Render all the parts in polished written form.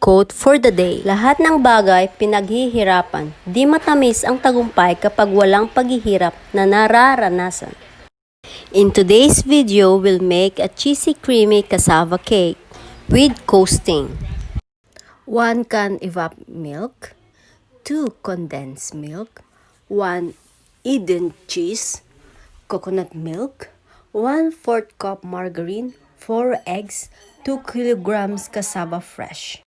quote for the day. Lahat ng bagay pinaghihirapan. Di matamis ang tagumpay kapag walang paghihirap na nararanasan. In today's video, we'll make a cheesy creamy cassava cake with coasting. 1 can evap milk, 2 condensed milk, 1 Eden cheese, coconut milk, 1/4 cup margarine, 4 eggs, 2 kilograms cassava fresh.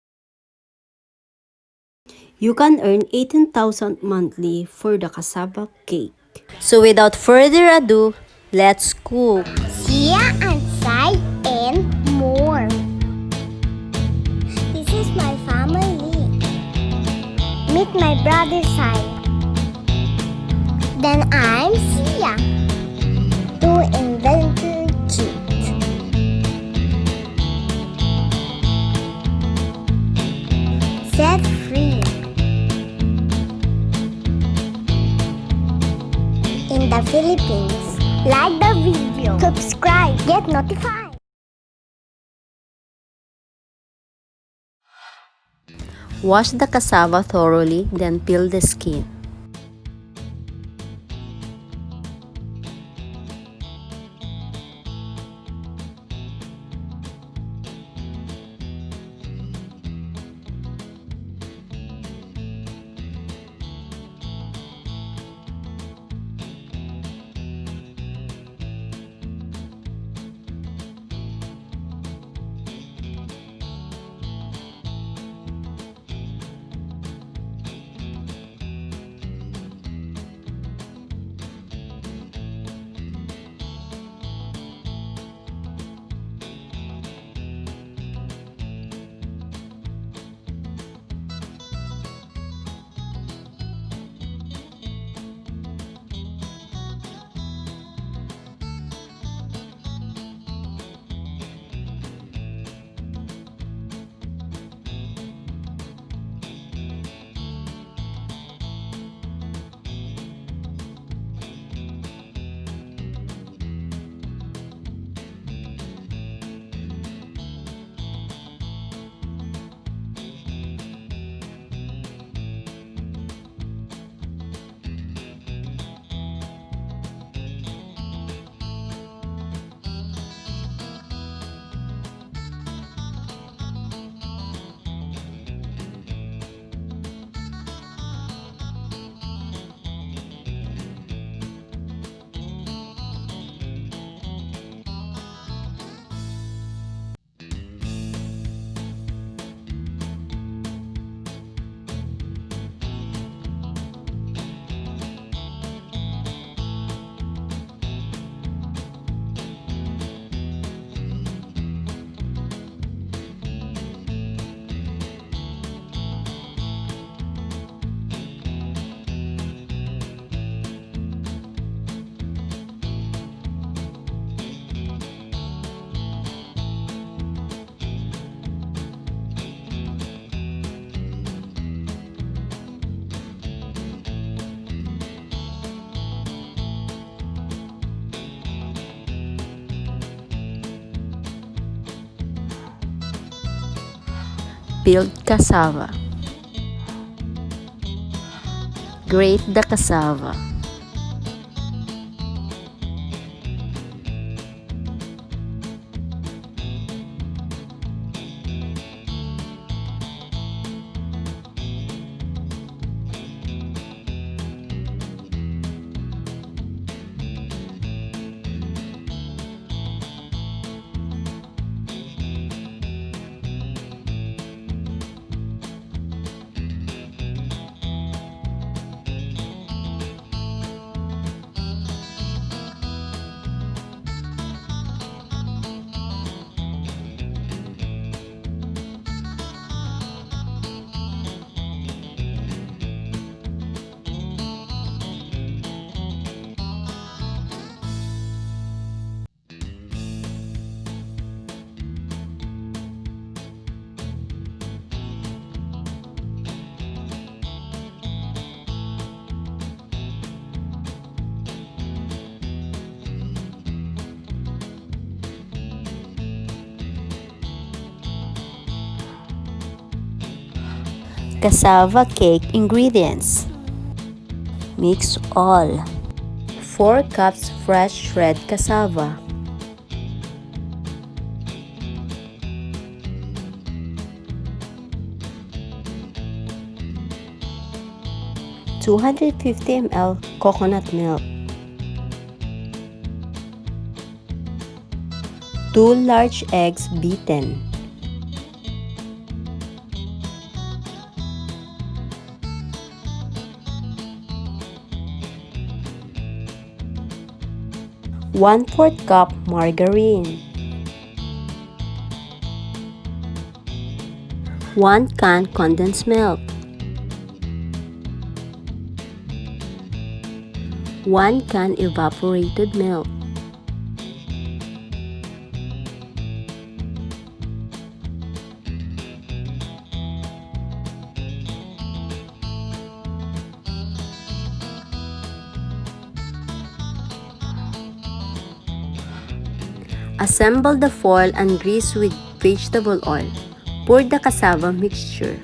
You can earn 18,000 monthly for the cassava cake. So without further ado, let's cook. Sia and sai and more. This is my family. Meet my brother Sai. Then I'm Sia. Two inventor cute. Set free. In the Philippines. Like the video. Subscribe. Get notified. Wash the cassava thoroughly, then peel the skin. Peeled cassava. Grate the cassava. Cassava cake ingredients. Mix all. 4 cups fresh shred cassava. 250 ml coconut milk. 2 large eggs beaten. 1/4 cup margarine. 1 can condensed milk. 1 can evaporated milk. Assemble the foil and grease with vegetable oil. Pour the cassava mixture.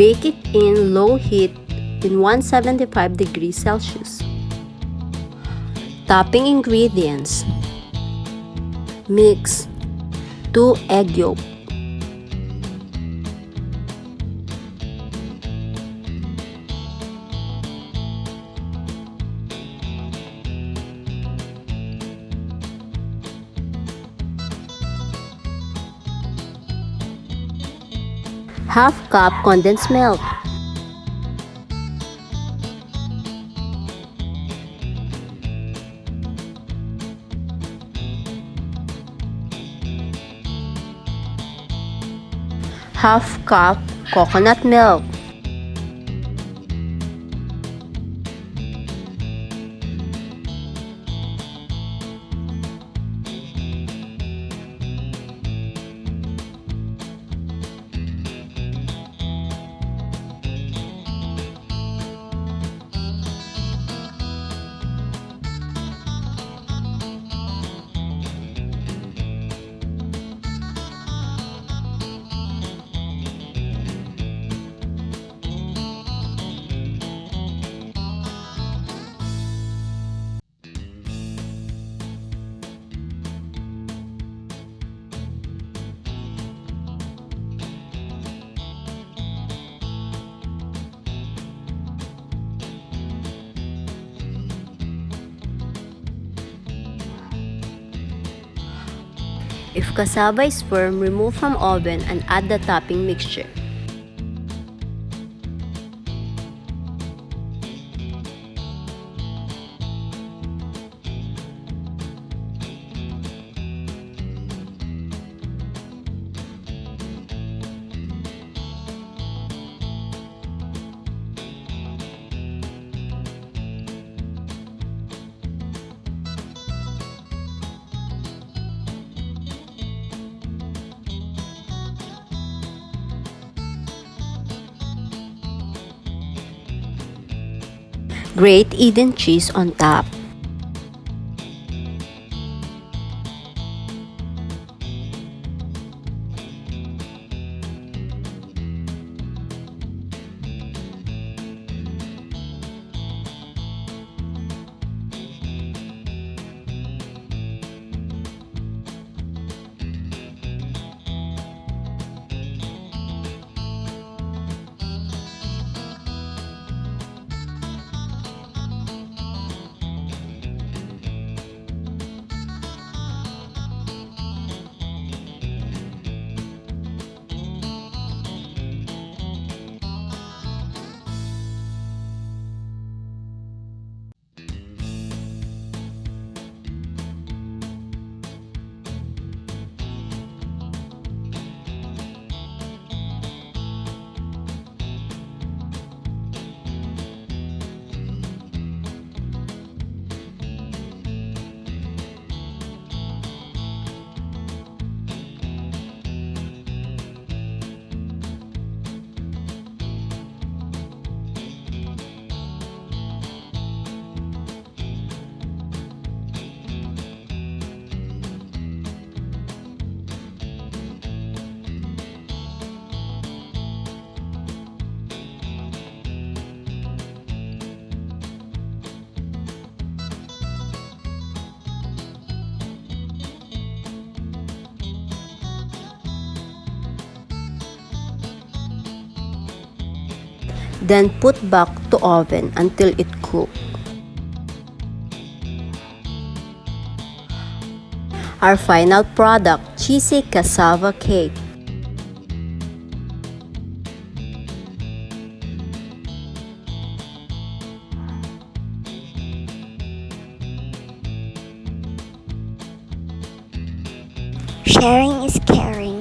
Bake it in low heat in 175 degrees Celsius. Topping ingredients. Mix 2 egg yolk, 1/2 cup condensed milk, 1/2 cup coconut milk, 'If cassava is firm, remove from oven and add the topping mixture. Grate Eden cheese on top. Then put back to oven until it cooks. Our final product, cheesy cassava cake. Sharing is caring.